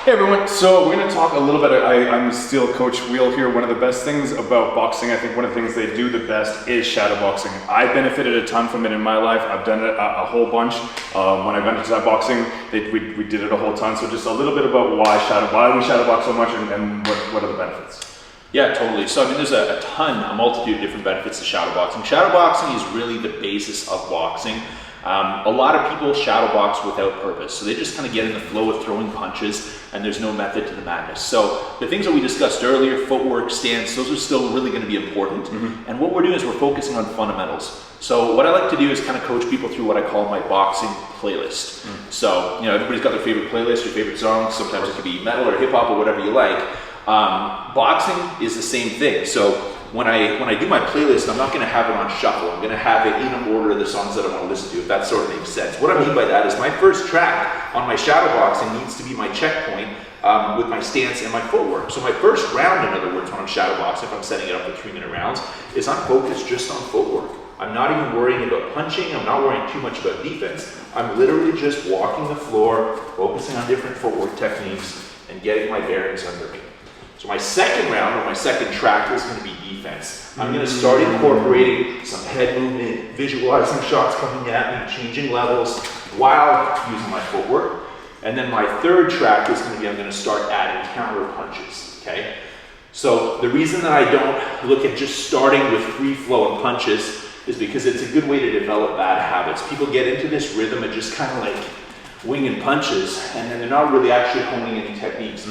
Hey everyone, so we're going to talk a little bit, I'm still Coach Wheel here. One of the best things about boxing, I think one of the things they do the best is shadow boxing. I benefited a ton from it in my life. I've done it a whole bunch. When I went into that boxing, we did it a whole ton. So just a little bit about why we shadow box so much and what are the benefits. Yeah, totally. So I mean, there's a multitude of different benefits to shadow boxing. Shadow boxing is really the basis of boxing. A lot of people shadow box without purpose. So they just kind of get in the flow of throwing punches and there's no method to the madness. So the things that we discussed earlier, footwork, stance, those are still really going to be important. And what we're doing is we're focusing on fundamentals. So what I like to do is kind of coach people through what I call my boxing playlist. So, you know, everybody's got their favorite playlist, your favorite songs. Sometimes it could be metal or hip hop or whatever you like. Boxing is the same thing. So when I do my playlist, I'm not going to have it on shuffle. I'm going to have it in order of the songs that I want to listen to, if that sort of makes sense. What I mean by that is my first track on my shadow boxing needs to be my checkpoint with my stance and my footwork. So my first round, in other words, when I'm shadow boxing, if I'm setting it up for 3-minute rounds, is I'm focused just on footwork. I'm not even worrying about punching. I'm not worrying too much about defense. I'm literally just walking the floor, focusing on different footwork techniques, and getting my bearings under me. So my second round, or my second track, is going to be defense. I'm going to start incorporating some head movement, visualizing shots coming at me, changing levels while using my footwork. And then my third track is going to be, I'm going to start adding counter punches, okay? So the reason that I don't look at just starting with free flow and punches is because it's a good way to develop bad habits. People get into this rhythm of just kind of like winging punches, and then they're not really actually honing any techniques.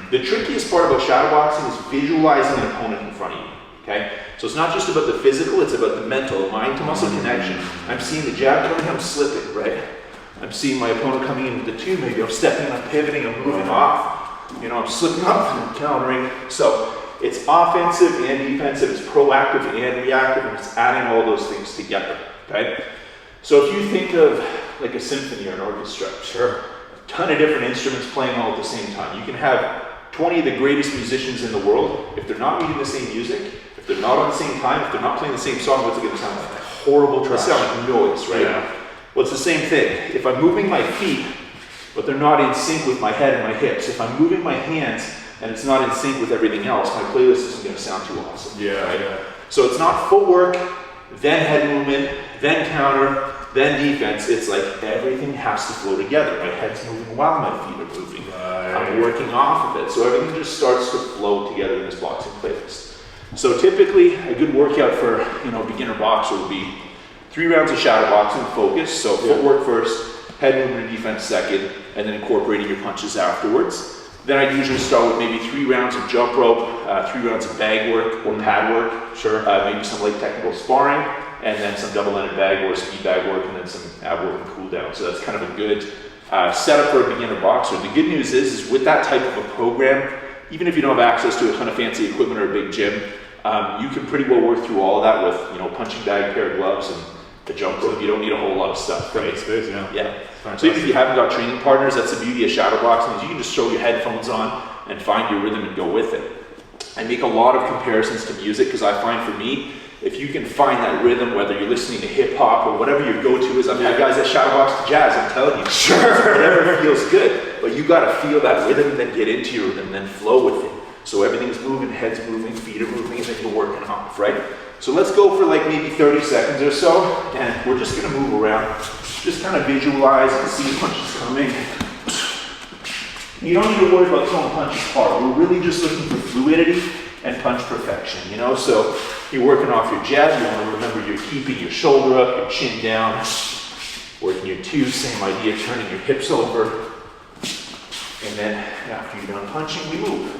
The trickiest part about shadow boxing is visualizing an opponent in front of you, okay? So it's not just about the physical, it's about the mental, mind to muscle connection. I'm seeing the jab coming, I'm slipping, right? I'm seeing my opponent coming in with the two, maybe I'm stepping, I'm pivoting, I'm moving off. You know, I'm slipping up and I'm countering. So it's offensive and defensive, it's proactive and reactive, and it's adding all those things together, okay? So if you think of like a symphony or an orchestra, a ton of different instruments playing all at the same time. You can have 20 of the greatest musicians in the world. If they're not reading the same music, if they're not on the same time, if they're not playing the same song, what's it going to sound like? Horrible trash. It'll sound like noise, right? Yeah. Well, it's the same thing. If I'm moving my feet, but they're not in sync with my head and my hips, if I'm moving my hands and it's not in sync with everything else, my playlist isn't going to sound too awesome. Right? So it's not footwork, then head movement, then counter, then defense. It's like everything has to flow together. My head's moving while my feet are moving. I'm working off of it. So everything just starts to flow together in this boxing playlist. So typically a good workout for a beginner boxer would be 3 rounds of shadow boxing focus. So footwork first, head movement and defense second, and then incorporating your punches afterwards. Then I'd usually start with maybe 3 rounds of jump rope, 3 rounds of bag work or pad work, maybe some light technical sparring, and then some double-ended bag or speed bag work, and then some ab work and cool down. So that's kind of a good setup for a beginner boxer. The good news is with that type of a program, even if you don't have access to a ton of fancy equipment or a big gym, you can pretty well work through all of that with punching bag, pair of gloves, and the jump rope. You don't need a whole lot of stuff, right? Space, yeah. So even if you haven't got training partners, that's the beauty of shadow boxing, is you can just throw your headphones on and find your rhythm and go with it. I make a lot of comparisons to music because I find for me, if you can find that rhythm, whether you're listening to hip hop or whatever your go-to is, I've had guys that shadow box to jazz, I'm telling you, whatever feels good, but you gotta feel that rhythm and then get into your rhythm and then flow with it. So everything's moving, head's moving, feet are moving, and then you're working off, right? So let's go for like maybe 30 seconds or so, and we're just gonna move around. Just kind of visualize and see punches coming. You don't need to worry about throwing punches hard. We're really just looking for fluidity and punch perfection, So you're working off your jab, you want to remember you're keeping your shoulder up, your chin down, working your two, same idea, turning your hips over. And then after you're done punching, we move.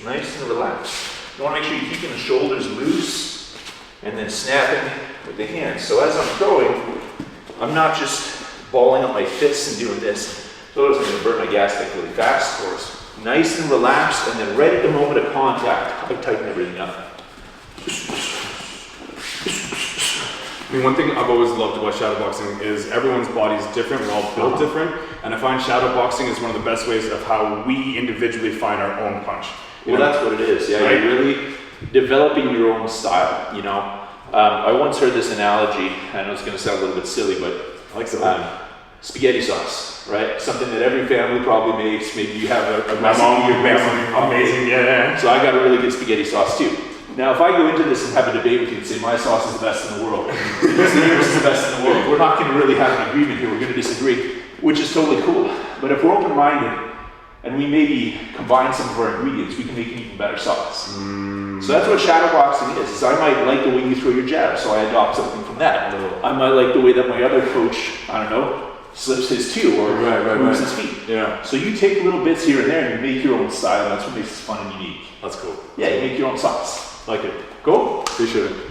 Nice and relaxed. You want to make sure you're keeping the shoulders loose and then snapping with the hands. So as I'm throwing, I'm not just balling up my fists and doing this. So I'm going to burn my gas tank really fast. Of course, nice and relaxed, and then right at the moment of contact, I tighten everything up. I mean, one thing I've always loved about shadow boxing is everyone's body is different, we're all built different, and I find shadow boxing is one of the best ways of how we individually find our own punch. Well, that's what it is, yeah. Right? developing your own style, you know. I once heard this analogy, I know it's going to sound a little bit silly, but I like spaghetti sauce, right? Something that every family probably makes. Maybe you have a My recipe mom your makes grandma something amazing, yeah. So I got a really good spaghetti sauce too. Now, if I go into this and have a debate with you and say my sauce is the best in the world, you say yours is the best in the world, we're not going to really have an agreement here. We're going to disagree, which is totally cool. But if we're open-minded and we maybe combine some of our ingredients, we can make an even better sauce. So that's what shadowboxing is I might like the way you throw your jab, so I adopt something from that. I might like the way that my other coach, I don't know, slips his too, or moves his feet. Yeah. So you take little bits here and there and you make your own style, and that's what makes it fun and unique. That's cool. Yeah, you make your own sauce. Like it. Cool? Appreciate it.